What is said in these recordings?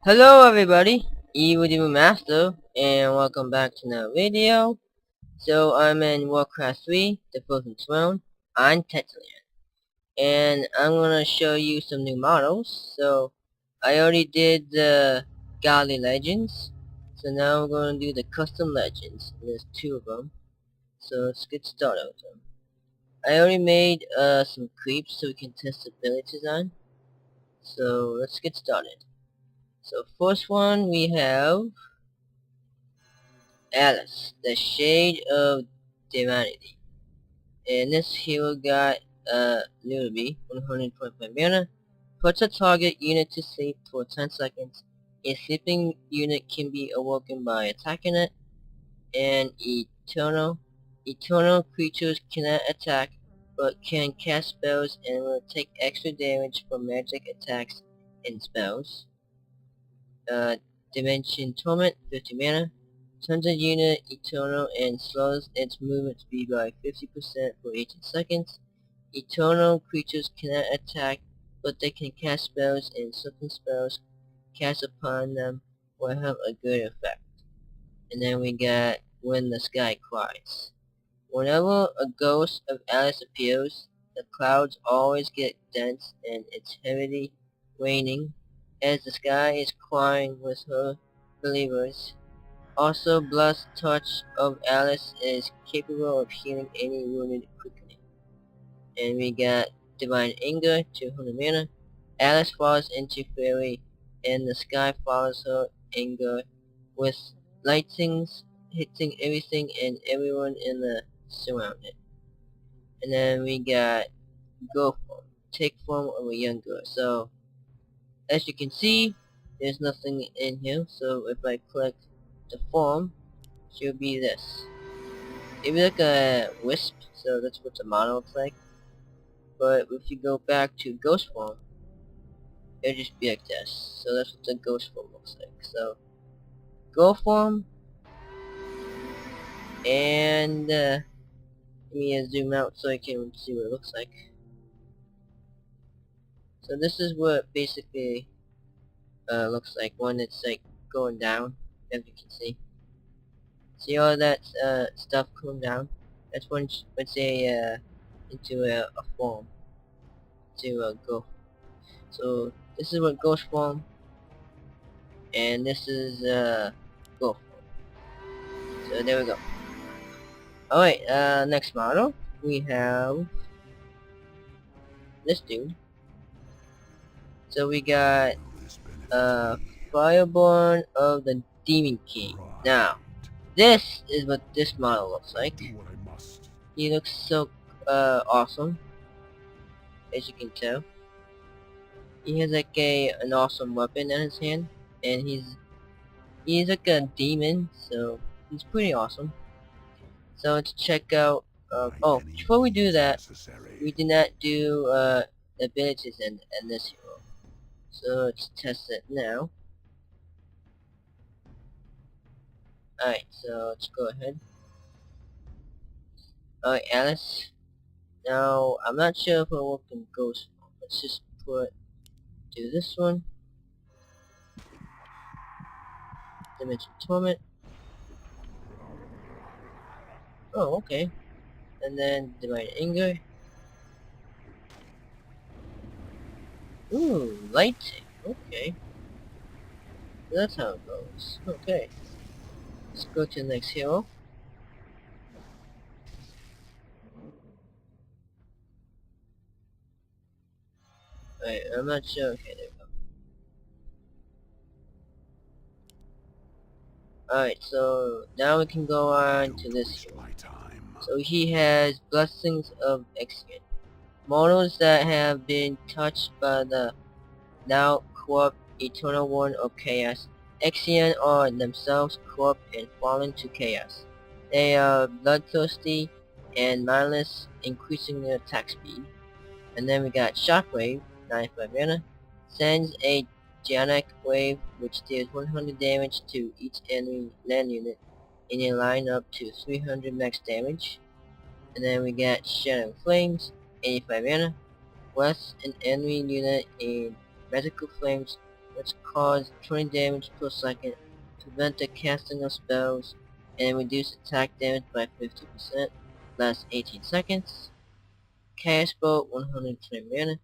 Hello everybody, Evil Demon Master, and welcome back to another video. So I'm in Warcraft 3, the Frozen Throne, Untitled, and I'm gonna show you some new models. So I already did the Godly Legends, so now we're gonna do the Custom Legends. There's two of them, so let's get started with them. I already made some creeps so we can test abilities on, so let's get started. So first one we have Alice, the Shade of Divinity. And this hero got Luby, 125 mana, puts a target unit to sleep for 10 seconds. A sleeping unit can be awoken by attacking it, and Eternal creatures cannot attack, but can cast spells and will take extra damage from magic attacks and spells. Dimension Torment, 50 mana. Turns a unit Eternal and slows its movement speed by 50% for 18 seconds. Eternal creatures cannot attack, but they can cast spells, and certain spells cast upon them will have a good effect. And then we got When the Sky Cries. Whenever a ghost of Alice appears, the clouds always get dense and it's heavily raining, as the sky is crying with her believers. Also, Blood's touch of Alice is capable of healing any wounded quickly. And we got Divine Anger, 200 mana. Alice falls into fury, and the sky follows her anger with lightnings hitting everything and everyone in the surrounded. And then we got Go Form, take form of a young girl. So, as you can see, there's nothing in here, so if I click the form, she'll be this. It'll be like a wisp, so that's what the model looks like. But if you go back to ghost form, it'll just be like this. So that's what the ghost form looks like. So, go form, and let me zoom out so I can see what it looks like. So this is what basically looks like when it's like going down, as you can see. See all that stuff coming down? That's when it's into a form to go. So this is what ghost form, and this is go form. So there we go. Alright, next model we have this dude. So we got Fireborn of the Demon King. Now, this is what this model looks like. He looks so awesome, as you can tell. He has like an awesome weapon in his hand, and he's like a demon, so he's pretty awesome. So let's check out. Oh, before we do that, we did not do abilities in this hero. So let's test it now. Alright, so let's go ahead. Alright, Alice. Now, I'm not sure if it'll work in Ghost form. Let's just do this one. Dimension Torment. Oh, okay. And then Divine Anger. Ooh, lighting. Okay. That's how it goes. Okay. Let's go to the next hero. Alright, I'm not sure. Okay, there we go. Alright, so now we can go on to this hero. So he has Blessings of Exion. Models that have been touched by the now corrupt Eternal One of Chaos. Exion are themselves corrupt and fallen to chaos. They are bloodthirsty and mindless, increasing their attack speed. And then we got Shockwave, 95 mana, sends a Gionic wave which deals 100 damage to each enemy land unit in a line up to 300 max damage. And then we got Shadow Flames, 85 mana, bless an enemy unit in magical flames which cause 20 damage per second, prevent the casting of spells, and reduce attack damage by 50%, lasts 18 seconds. Chaos Bolt, 120 mana,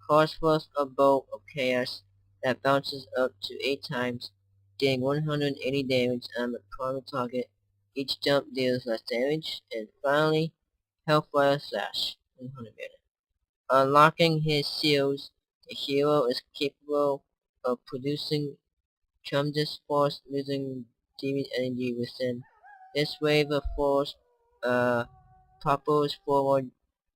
cause force a bolt of chaos that bounces up to 8 times, dealing 180 damage on the primary target. Each jump deals less damage. And finally, Hellfire Slash, 100 mana. Unlocking his seals, the hero is capable of producing tremendous force using demon energy within. This wave of force propels forward,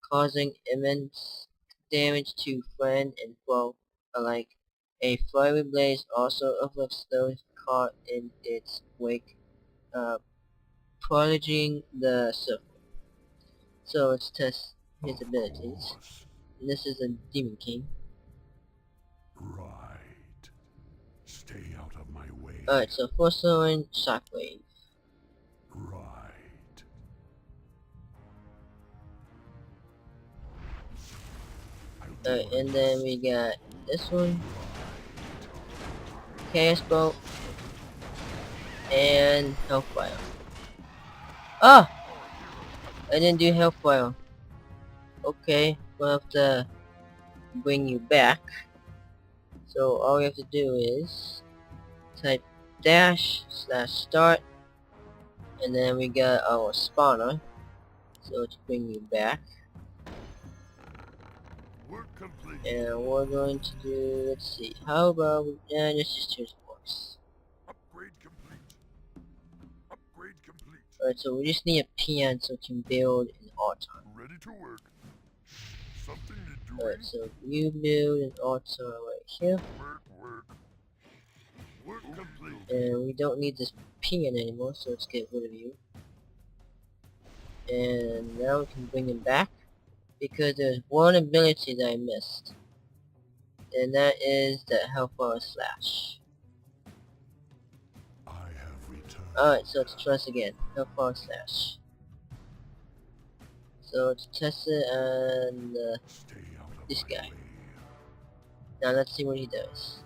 causing immense damage to friend and foe alike. A fiery blaze also afflicts those caught in its wake, prolonging the circle. So let's test his abilities. And this is a Demon King. Right. Stay out of my way. Alright, so first one, Shockwave. Right. Alright, and then we got this one, Chaos Bolt, and Hellfire. Ah! I didn't do Hellfire. Okay, we'll have to bring you back. So all we have to do is type --start, and then we got our spawner. So let's bring you back. Work complete. And we're going to do, let's see, how about, let's just choose force. Upgrade complete. Upgrade complete. Alright, so we just need a peon so we can build an altar. Ready to work. Something to do. Alright, so you build an altar right here. Work. Work complete. And we don't need this peon anymore, so let's get rid of you. And now we can bring him back, because there's one ability that I missed. And that is the Hellfire Slash. I have returned. Alright, so let's try this again. Hellfire Slash. So let's test it on Stay out of this my guy. way. Now let's see what he does.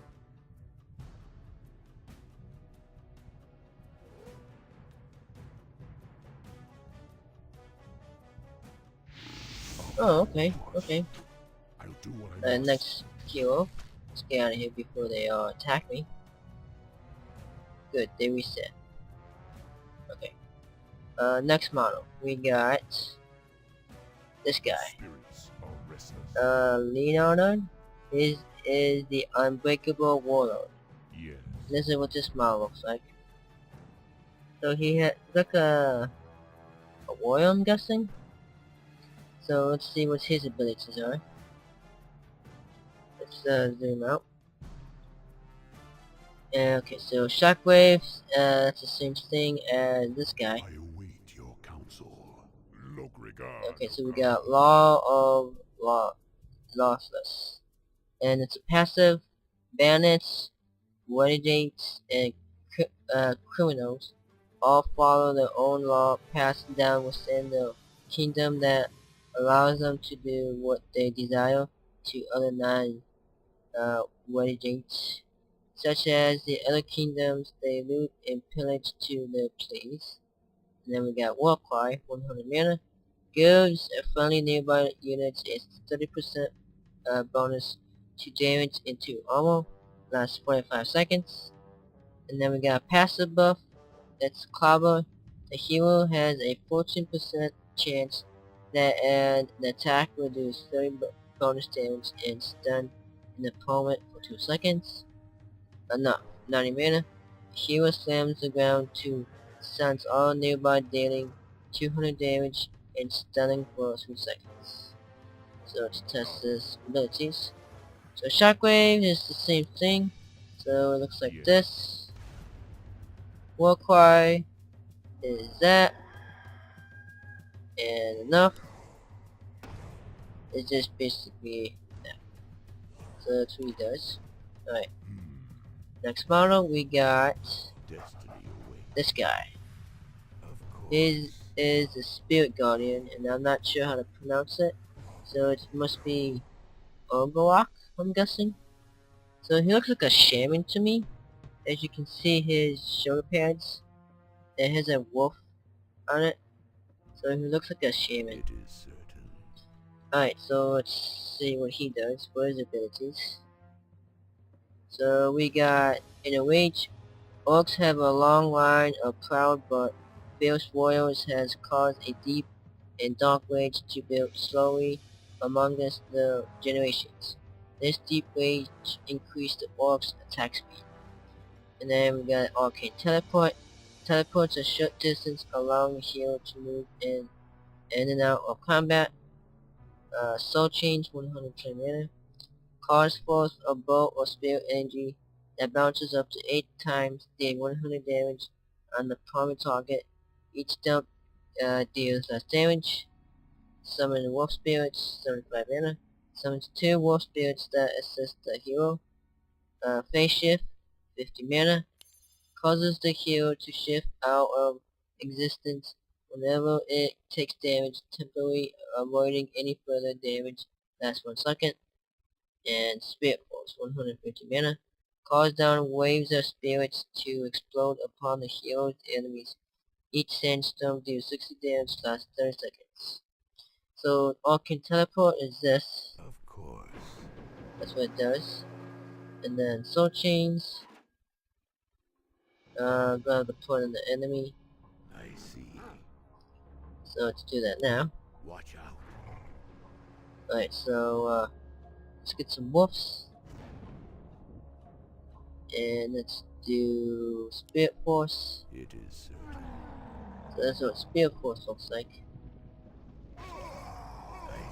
Oh, okay. I'll do what I must. Next hero. Let's get out of here before they attack me. Good, they reset. Okay. Next model. We got this guy. Spirits are restless. Liana is the unbreakable warlord. Yes. This is what this model looks like. So he had like a warrior, I'm guessing. So let's see what his abilities are. Let's zoom out. Okay, so Shockwave, that's the same thing as this guy. I await your counsel. Look regard. Okay, so we got Law of Lawless. And it's a passive, bandits, renegades, and criminals all follow their own law passed down within the kingdom that allows them to do what they desire to other non-renegades, such as the other kingdoms they loot and pillage to their please. And then we got Warcraft, 100 mana, gives friendly nearby units a 30% bonus to damage into armor, lasts 45 seconds. And then we got a passive buff, that's Clobber. The hero has a 14% chance that an attack will do 30 bonus damage and stun an opponent for 2 seconds. No, 90 mana. The hero slams the ground to stuns all nearby, dealing 200 damage and stunning for 3 seconds. So let's test his abilities. So Shockwave is the same thing. So it looks like this. Warcry is that. And enough. It's just basically that. So that's what he does. Alright. Next model we got this guy. His is the Spirit Guardian, and I'm not sure how to pronounce it. So it must be Urgolok, I'm guessing. So he looks like a shaman to me. As you can see his shoulder pads, it has a wolf on it. So he looks like a shaman. It is certain. Alright, so let's see what he does for his abilities. So we got in a wage, orcs have a long line of proud but fierce warriors has caused a deep and dark rage to build slowly amongst the generations. This deep rage increased the orcs' attack speed. And then we got arcane teleport. Teleports a short distance allowing the hero to move in and out of combat. Soul change 120 mana. Cause force a bolt or spear energy that bounces up to 8 times, dealing 100 damage on the primary target. Each dump deals less damage. Summon wolf spirits, 75 mana. Summons 2 wolf spirits that assist the hero. Phase shift, 50 mana. Causes the hero to shift out of existence whenever it takes damage, temporarily avoiding any further damage. Lasts 1 second. And Spirit Force, 150 mana. Calls down waves of spirits to explode upon the hero's enemies. Each sandstorm deals 60 damage, lasts 30 seconds. So Arcane Teleport is this. Of course. That's what it does. And then Soul Chains. Grab the point of the enemy. I see. So let's do that now. Watch out. Alright, so let's get some wolves. And let's do Spirit Force. It is certain. So that's what Spirit Force looks like. I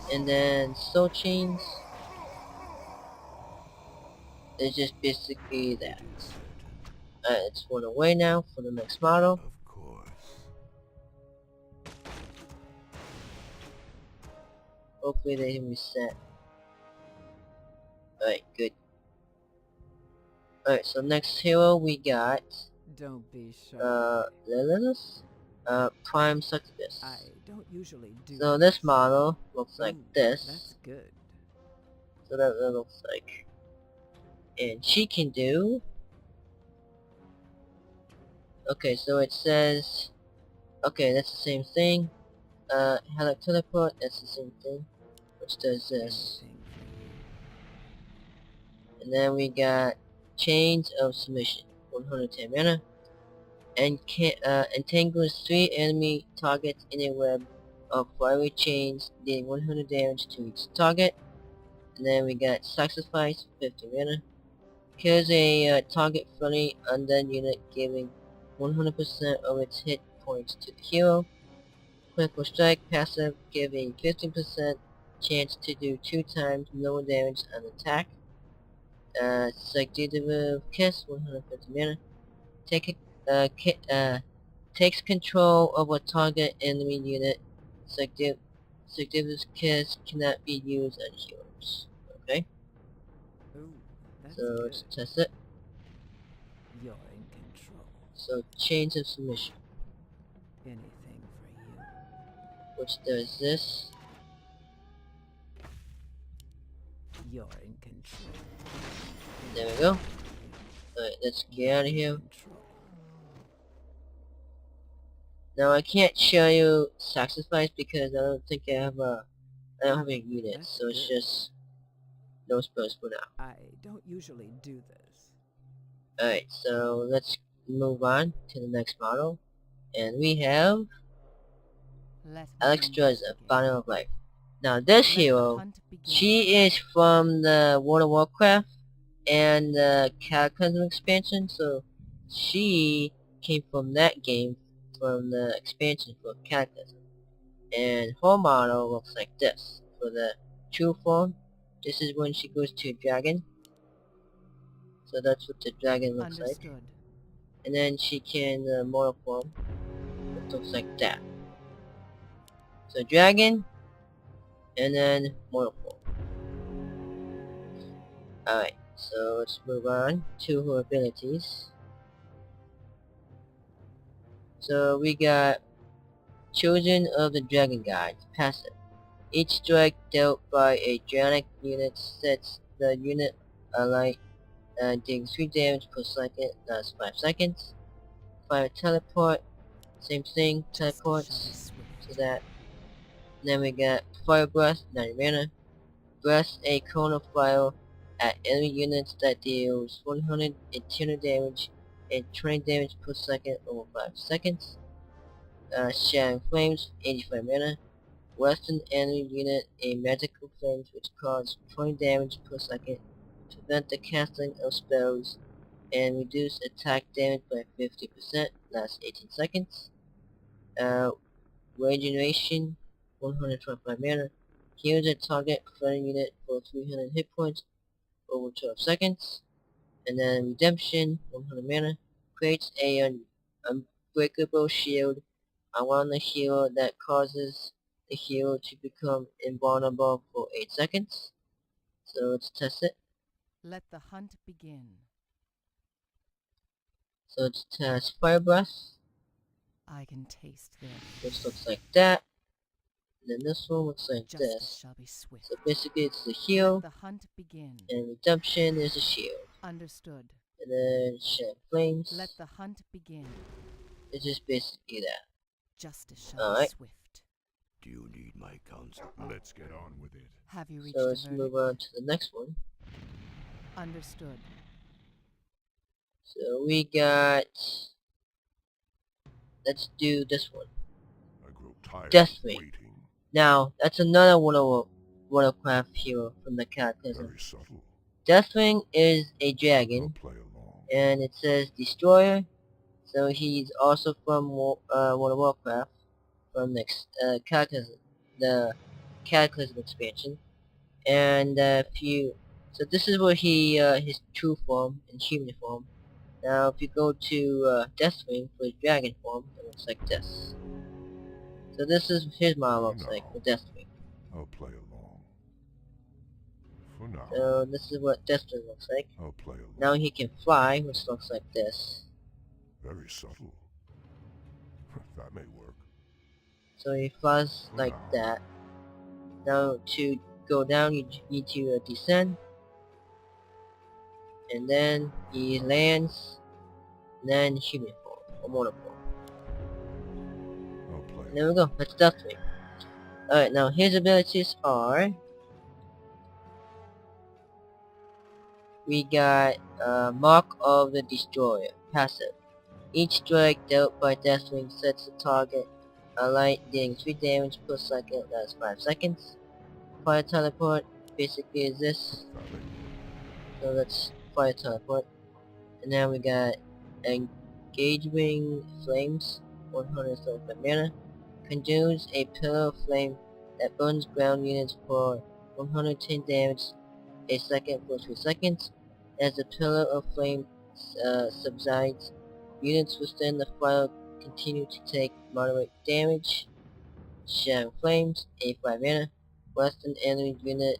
see. And then Soul Chains is just basically that. It is certain. It's one away now for the next model. Of course. Hopefully they can reset. Alright, good. Alright, so next hero we got Don't be shy. Lilith? Prime Succubus. I don't usually do So this model looks like Ooh, this. That's good. So that what it looks like. And she can do... Okay, so it says... Okay, that's the same thing. Helic Teleport, that's the same thing. Which does this. Anything for you. And then we got Chains of Submission, 110 mana. And entangles 3 enemy targets in a web of fiery chains, dealing 100 damage to each target. And then we got Sacrifice, 50 mana. Kills a target friendly undead unit, giving 100% of its hit points to the hero. Critical Strike passive, giving 15% chance to do 2 times lower damage on attack. Seductive Kiss, 150 mana. Takes control of a target enemy unit. Seductive Kiss cannot be used on heroes. Okay, Ooh, that's so good. let's test it. You're in control. So Chains of Submission, Anything for you. which does this. You're in control. There we go. Alright, let's get out of here. Control. Now I can't show you Sacrifice because I don't think I have a unit, That's so it's good. just no spells for now. I don't usually do this. Alright, so let's move on to the next model. And we have Let Alexstra's begin. Final of Life. Now this Let the hero, hunt begin. she is from the World of Warcraft and the Cataclysm expansion, so she came from that game, from the expansion for Cataclysm. And her model looks like this. For the true form, this is when she goes to a dragon. So that's what the dragon looks like. Understood. And then she can mortal form. It looks like that. So dragon, and then mortal form. Alright, so let's move on to her abilities. So we got Children of the Dragon Gods, passive. Each strike dealt by a draconic unit sets the unit alight Dealing 3 damage per second, lasts 5 seconds. Fire teleport, same thing, Justice shall be teleports swift. to that. Then we got Fire Breath, 90 mana. Breath a cone of fire at enemy units that deals 100 internal damage and 20 damage per second over 5 seconds. Shattering Flames, 85 mana. Western enemy unit a magical flames which cause 20 damage per second, prevent the casting of spells, and reduce attack damage by 50%, lasts 18 seconds. Regeneration, 125 mana. Heals a target friendly unit for 300 hit points over 12 seconds. And then Redemption, 100 mana. Creates a unbreakable shield around the hero that causes the hero to become invulnerable for 8 seconds. So let's test it. Let the hunt begin. So let's test Fire Breath, I can taste their which fear. looks like that. And then this one looks like Justice this. shall be swift. So basically it's the heal, Let the hunt begin. and Redemption is the shield. Understood. And then Shed Flames. Let the hunt begin. It's just basically that. Justice shall be Alright. swift. Do you need my counsel? Let's get on with it. Have you reached So a let's verdict? move on to the next one. Understood. So we got... Let's do this one. I grow tired Deathwing. of waiting. Now, that's another Warcraft hero from the Cataclysm. Very subtle. Deathwing is a I'll dragon, play along. and it says Destroyer, so he's also from World of Warcraft, from the Cataclysm expansion. And so this is where he, his true form, in human form. Now if you go to Deathwing for his dragon form, it looks like this. So this is his model looks like for Deathwing. I'll play along. For now, So this is what Deathwing looks like. I'll play along. Now he can fly, which looks like this. Very subtle. That may work. So he flies like that. Now to go down you need to descend. And then he lands. And then human form, or mortal form. I'll play. And there we go, that's Deathwing. Alright, now his abilities are... We got Mark of the Destroyer, passive. Each strike dealt by Deathwing sets the target alight, dealing 3 damage per second, lasts 5 seconds. Fire teleport basically is this. That may work. So let's fire teleport. And then we got Engaging Flames, 135 mana. Conjunes a pillar of flame that burns ground units for 110 damage a second for 3 seconds. As the pillar of flame subsides, units within the fire continue to take moderate damage. Shattering Flames, 85 mana. Western enemy unit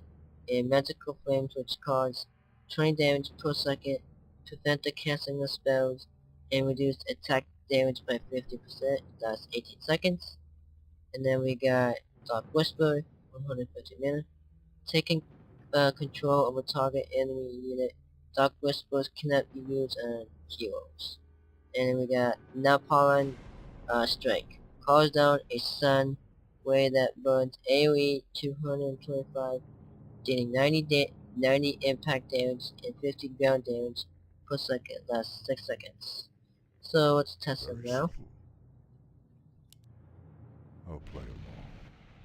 a magical flames which cause 20 damage per second, prevent the casting of spells, and reduce attack damage by 50%, lasts 18 seconds. And then we got Dark Whisper, 150 mana. Taking control of a target enemy unit, Dark Whispers cannot be used on heroes. And then we got Napalm Strike. Calls down a sun ray that burns AoE 225, dealing 90 impact damage and 50 ground damage per second, lasts 6 seconds. So let's test him Very now. subtle. I'll play along.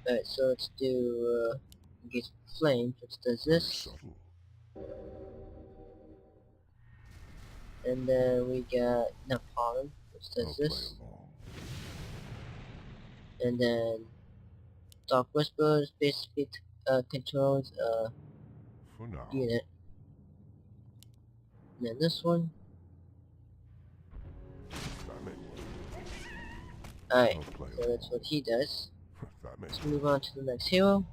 Alright, so let's do Engage Flame, which does Very this. subtle. And then we got Napalm, which I'll does play this. along. And then Dark Whispers basically controls a For now. unit. And then this one. That may work. Alright, I'll play so that's what he does. That may Let's work. move on to the next hero.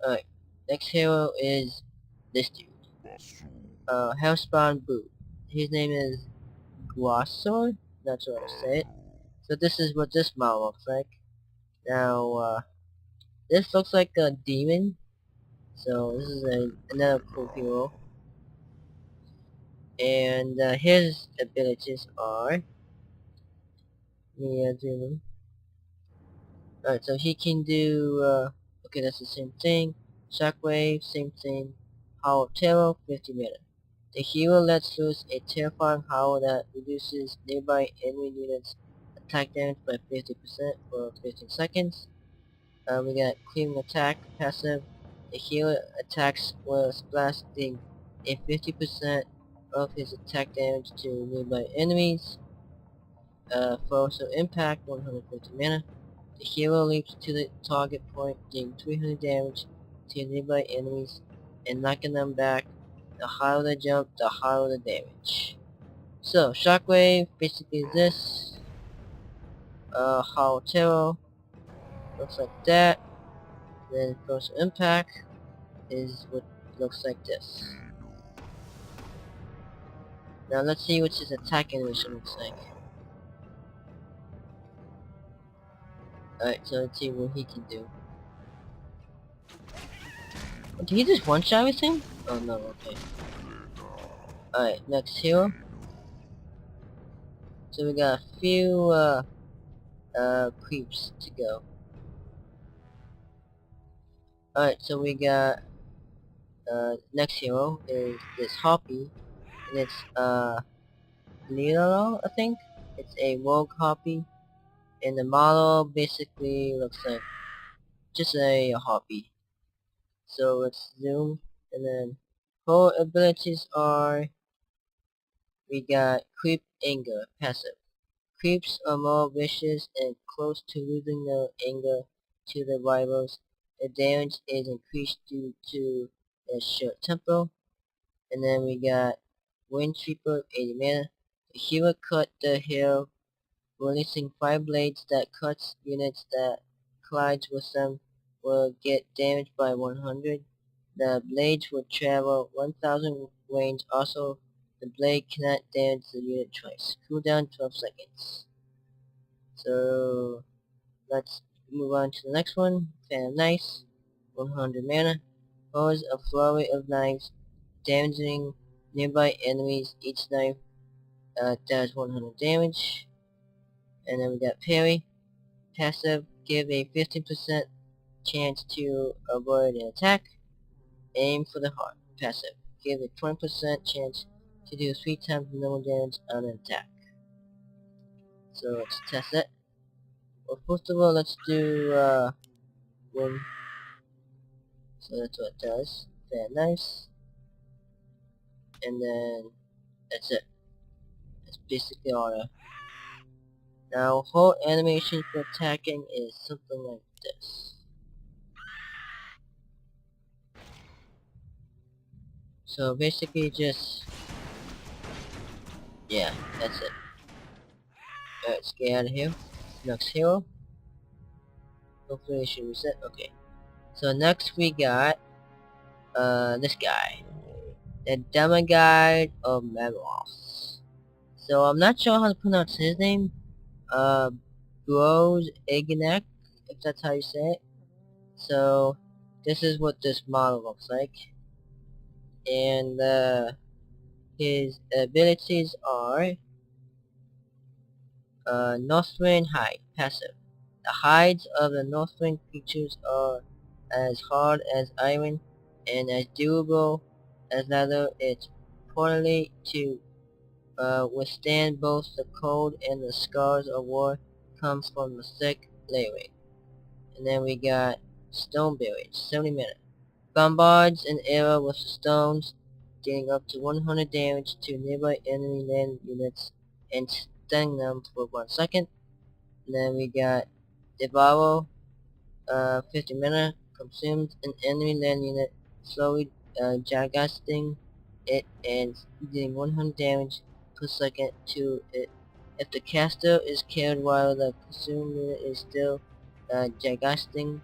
Alright, next hero is this dude. Hellspawn Boot. His name is Guasor? Not sure how to say it. So this is what this model looks like. Now, This looks like a demon, so this is another cool hero. And his abilities are, zoom in. Alright, so he can do, okay, that's the same thing. Shockwave, same thing. Howl of Terror, 50 mana. The hero lets loose a terrifying howl that reduces nearby enemy units' attack damage by 50% for 15 seconds. We got Cleaving Attack, passive. The hero attacks with splash, dealing a 50% of his attack damage to nearby enemies. Force of Impact, 150 mana. The hero leaps to the target point, dealing 300 damage to nearby enemies and knocking them back. The higher the jump, the higher the damage. So, Shockwave basically is this. Hollow Terror looks like that. Then Force of Impact is what looks like this. Now let's see what his attack animation looks like. Alright, so let's see what he can do. Oh, did he just one-shot everything? Oh no, okay. Alright, next hero. So we got a few creeps to go. Alright, so we got next hero is this Harpy, and it's Liana, I think. It's a rogue Harpy, and the model basically looks like just a Harpy. So let's zoom, and then her abilities are, we got Creep Anger, passive. Creeps are more vicious and close to losing their anger to their rivals. The damage is increased due to their short tempo. And then we got Wind Sweeper, 80 mana. The hero cut the hill, releasing 5 blades that cuts units that collides with them will get damaged by 100. The blades will travel 1000 range. Also, the blade cannot damage the unit twice. Cooldown 12 seconds. So let's move on to the next one. Fan of Knives, 100 mana. Pose a flurry of knives, damaging nearby enemies. Each knife does 100 damage. And then we got Parry, passive, give a 15% chance to avoid an attack. Aim for the heart, passive, give a 20% chance to do 3 times the normal damage on an attack. So let's test it. Well, first of all, let's do win. So that's what it does. Very nice. And then that's it. That's basically all that. Now, whole animation for attacking is something like this. So basically just, yeah, that's it. Alright, let's get out of here. Next hero. Hopefully it should reset. Okay. So next we got this guy. The Demigod of Memoros. So I'm not sure how to pronounce his name. Bros Iganek, if that's how you say it. So this is what this model looks like. And his abilities are Northwind Hide, passive. The hides of the Northwind creatures are as hard as iron and as durable as leather. It's poorly to withstand both the cold and the scars of war. Comes from the thick layering. And then we got Stone Barriers, 70 mana. Bombards an area with the stones, dealing up to 100 damage to nearby enemy land units and stunning them for 1 second. And then we got Devour, 50 mana, consumes an enemy land unit, slowly jagasting it and dealing 100 damage per second to it. If the caster is killed while the consumed unit is still jagasting,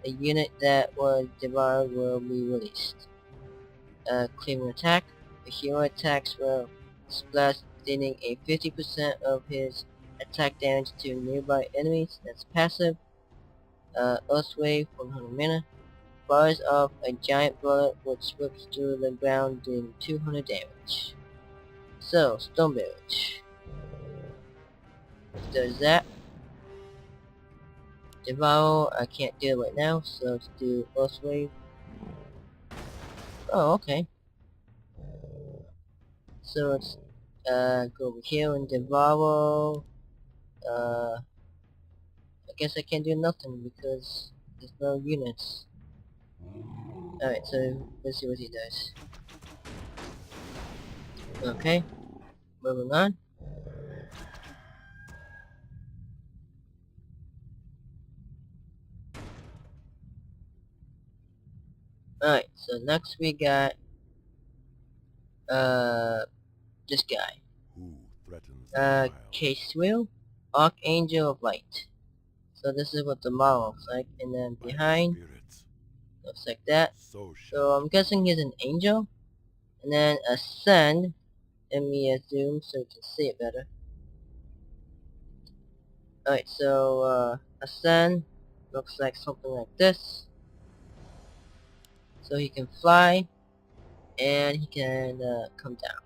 a unit that was devoured will be released. Cleaving attack. The hero attacks will splash, dealing a 50% of his attack damage to nearby enemies. That's passive. Earthwave 100 mana. Fires off a giant bullet which whips through the ground doing 200 damage. So, Stone Barrage. Does that. Devour, I can't do it right now, so let's do Earthwave. Oh, okay. So let's go over here and Devour. I guess I can't do nothing because there's no units. Alright, so let's see what he does. Okay, moving on. Alright, so next we got this guy. Who threatens the wild? K-Swill, Archangel of Light. So this is what the model looks like, and then By the behind spirits, looks like that. so shall So I'm guessing he's an angel, and then Ascend. Let me zoom so you can see it better. Alright, so Ascend looks like something like this. So he can fly, and he can come down.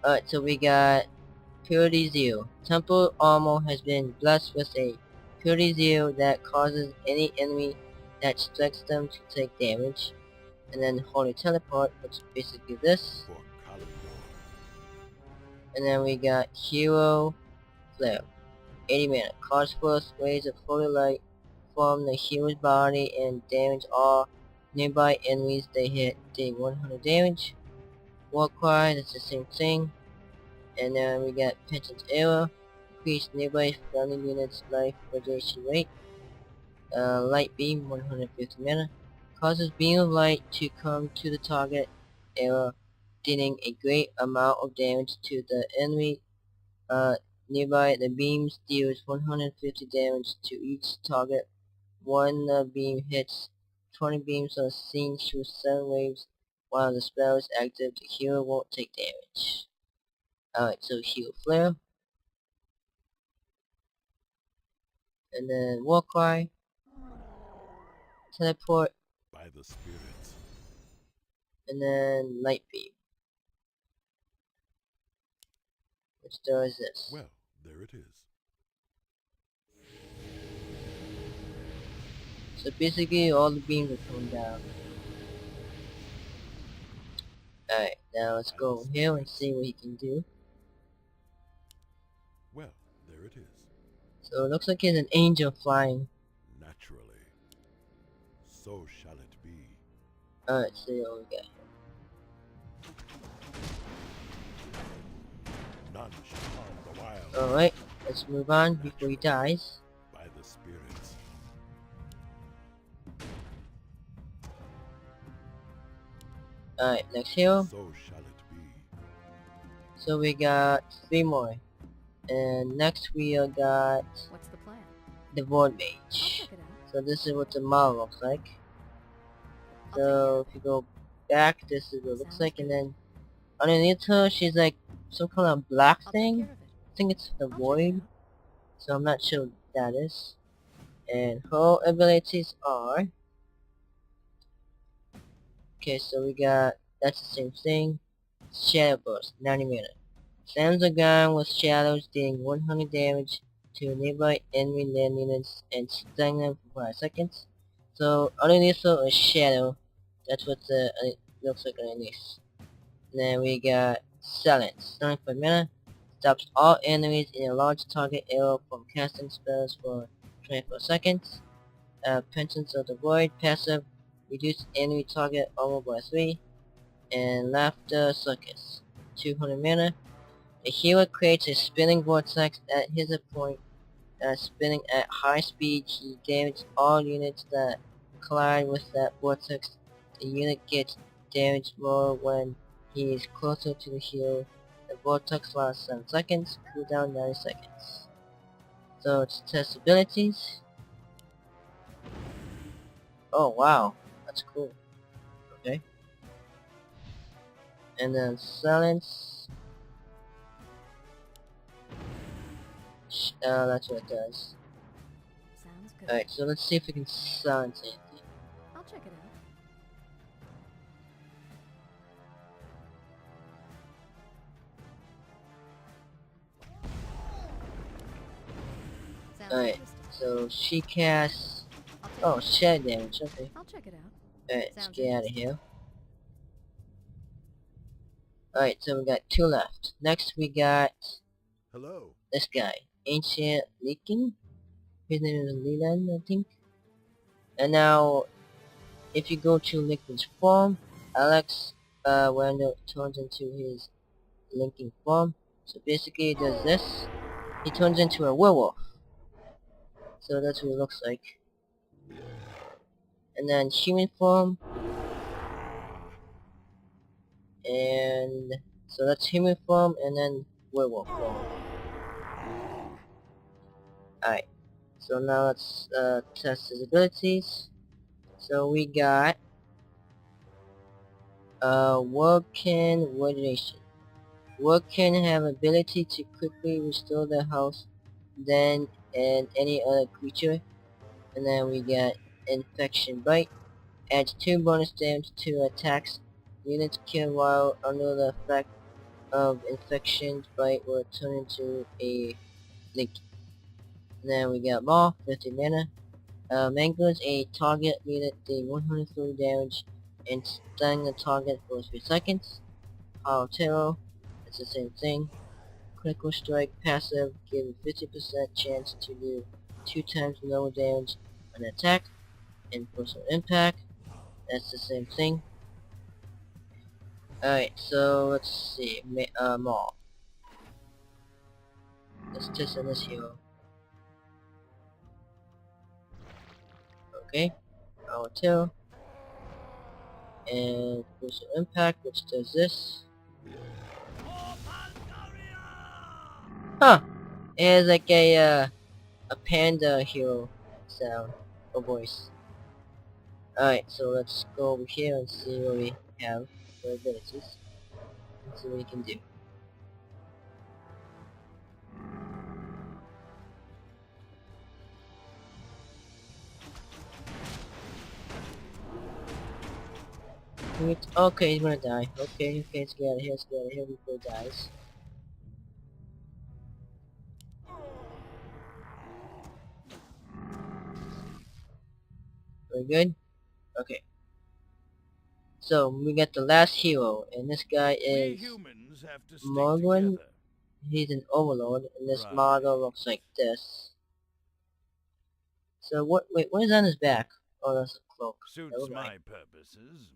Alright, so we got Purity Zeal. Temple armor has been blessed with a Purity Zeal that causes any enemy that strikes them to take damage. And then Holy Teleport, which is basically this. for Kalendor. And then we got Hero Flare. 80 mana. Cause forth rays of holy light form the hero's body and damage all nearby enemies they hit, doing 100 damage. War Cry, that's the same thing. And then we got Pension's Arrow. Increase nearby friendly units' life regeneration rate. Light Beam, 150 mana. Causes beam of light to come to the target arrow, dealing a great amount of damage to the enemy nearby. The beam deals 150 damage to each target. One beam hits 20 beams on a scene through 7 waves. While the spell is active, the hero won't take damage. Alright, so Hero Flare. And then War Cry. Teleport. By the spirits, And then Light Beam. Which does this. well, there it is. So basically all the beams are coming down. Alright, now let's go over here and see what he can do. Well, there it is. So it looks like he's an angel flying. Naturally. So shall it be. Alright, see what we got. None shall harm the wild. Alright, let's move on before he dies. By the spirits, Alright, next hero. so shall it be. So we got 3 more. And next we got What's the plan? the Void I'll Mage. check it out. So this is what the model looks like. I'll So if you go back, this is what it looks Sounds like, and good. then underneath her, she's like some kind of black I'll take thing. care of it. I think it's the I'll check it Void, out. so I'm not sure what that is. And her abilities are... Okay, so we got, that's the same thing. Shadow Burst, 90 mana. Slams a gun with shadows, dealing 100 damage to nearby enemy land units and stunning them for 5 seconds. So underneath her is Shadow. That's what the looks like underneath. And then we got Silence, 95 mana. Stops all enemies in a large target area from casting spells for 24 seconds. Pensions of the Void, passive, reduce enemy target armor by 3. And Laughter Circus, 200 mana. The hero creates a spinning vortex at his point, spinning at high speed. He damages all units that collide with that vortex. The unit gets damaged more when he is closer to the hero. The vortex lasts 7 seconds, cooldown 90 seconds. So it's test abilities. Oh wow, that's cool. Okay. And then Silence. That's what it does. Sounds Alright, so let's see if we can silence anything. I'll check it out. Sounds Alright, interesting. so she casts... I'll take Oh, it. shadow damage, okay. I'll check it out. Alright, let's Sounds get out of interesting. here. Alright, so we got 2 left. Next we got Hello. this guy, Ancient Leaking. His name is Liana, I think. And now, if you go to Lincoln's form, Alex Wando turns into his Lincoln form. So basically he does this. He turns into a werewolf. So that's what it looks like. And then human form. And so that's human form and then werewolf form. Alright. So now let's test his abilities. So we got Working Radiation. Work can have ability to quickly restore the house than any other creature. And then we got Infection Bite. Adds 2 bonus damage to attacks. Units killed while under the effect of Infection Bite will turn into a Link. And then we got Maw, 50 mana. Mangles a target unit dealing 130 damage and stun the target for 3 seconds. Power Terror, it's the same thing. Critical Strike passive gives 50% chance to do 2 times lower damage on attack. And Personal Impact, that's the same thing. Alright, so let's see, Maul. Let's test on this hero. Okay, Power Terror. And Personal Impact, which does this. Huh! It has like a panda hero sound or voice. Alright, so let's go over here and see what we have for abilities. And see what we can do. Okay, he's gonna die. Okay, let's get out of here, before he dies. Very good? Okay. So, we got the last hero, and this guy We is humans have to stick Morgan. together. He's an overlord, and this Right. model looks like this. So, what is on his back? Oh, that's a cloak. Suits Never mind. my purposes.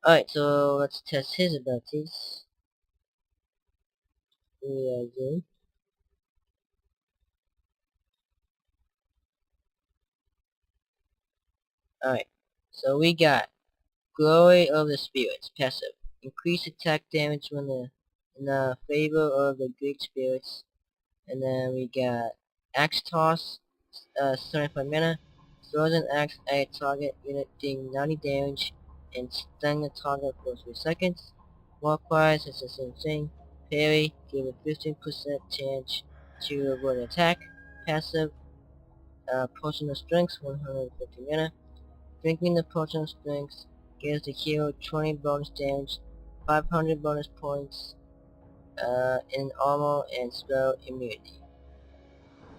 Alright, so let's test his abilities. We do. Alright, so we got Glory of the Spirits, passive. Increase attack damage when in the favor of the Greek spirits. And then we got Axe Toss, 75 mana. Throws an axe at a target unit dealing 90 damage and stun the target for 3 seconds. Walkwise, it's the same thing. Parry, give a 15% chance to avoid an attack. Passive, Potion of Strength, 150 mana. Drinking the Potion of Strength gives the hero 20 bonus damage, 500 bonus points in armor and spell immunity.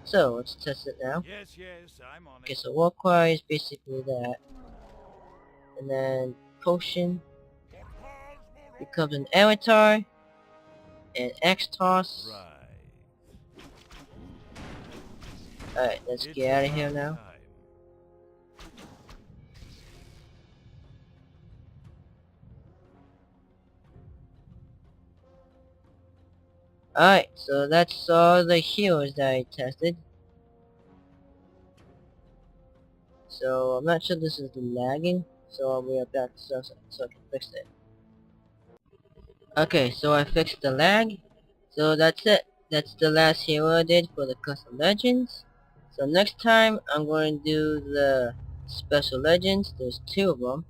So, let's test it now. Yes, I'm on Okay, it. so Warcraft is basically that. And then Potion becomes an avatar, and X-Toss. Right. Alright, let's It's get out of here about now. time. Alright, so that's all the heroes that I tested. So I'm not sure this is lagging, so I'll be right back so I can fix it. Okay, so I fixed the lag. So that's it. That's the last hero I did for the custom legends. So next time I'm going to do the special legends. There's 2 of them.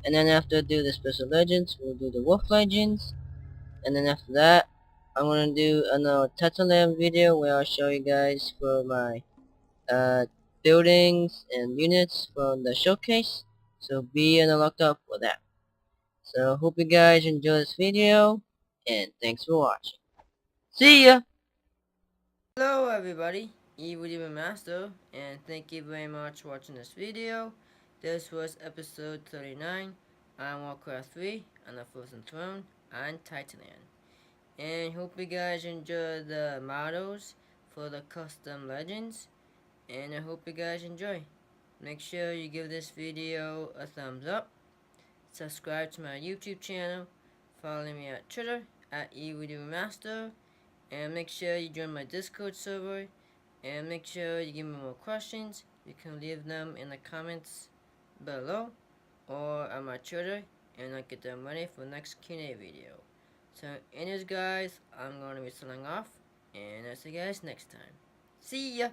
And then after I do the special legends, we'll do the wolf legends. And then after that, I'm going to do another Untitled video where I'll show you guys for my buildings and units from the showcase, so be on the lookout for that. So hope you guys enjoy this video, and thanks for watching. See ya! Hello everybody, Evil Demon Master, and thank you very much for watching this video. This was episode 39 on Warcraft 3 on the Frozen Throne on Titanland. And hope you guys enjoy the models for the custom legends, and I hope you guys enjoy. Make sure you give this video a thumbs up, subscribe to my YouTube channel, follow me at Twitter at Evil Demon Master, and make sure you join my Discord server, and make sure you give me more questions. You can leave them in the comments below or on my Twitter, and I'll get them ready for the next Q&A video. So anyways guys, I'm going to be signing off, and I'll see you guys next time. See ya!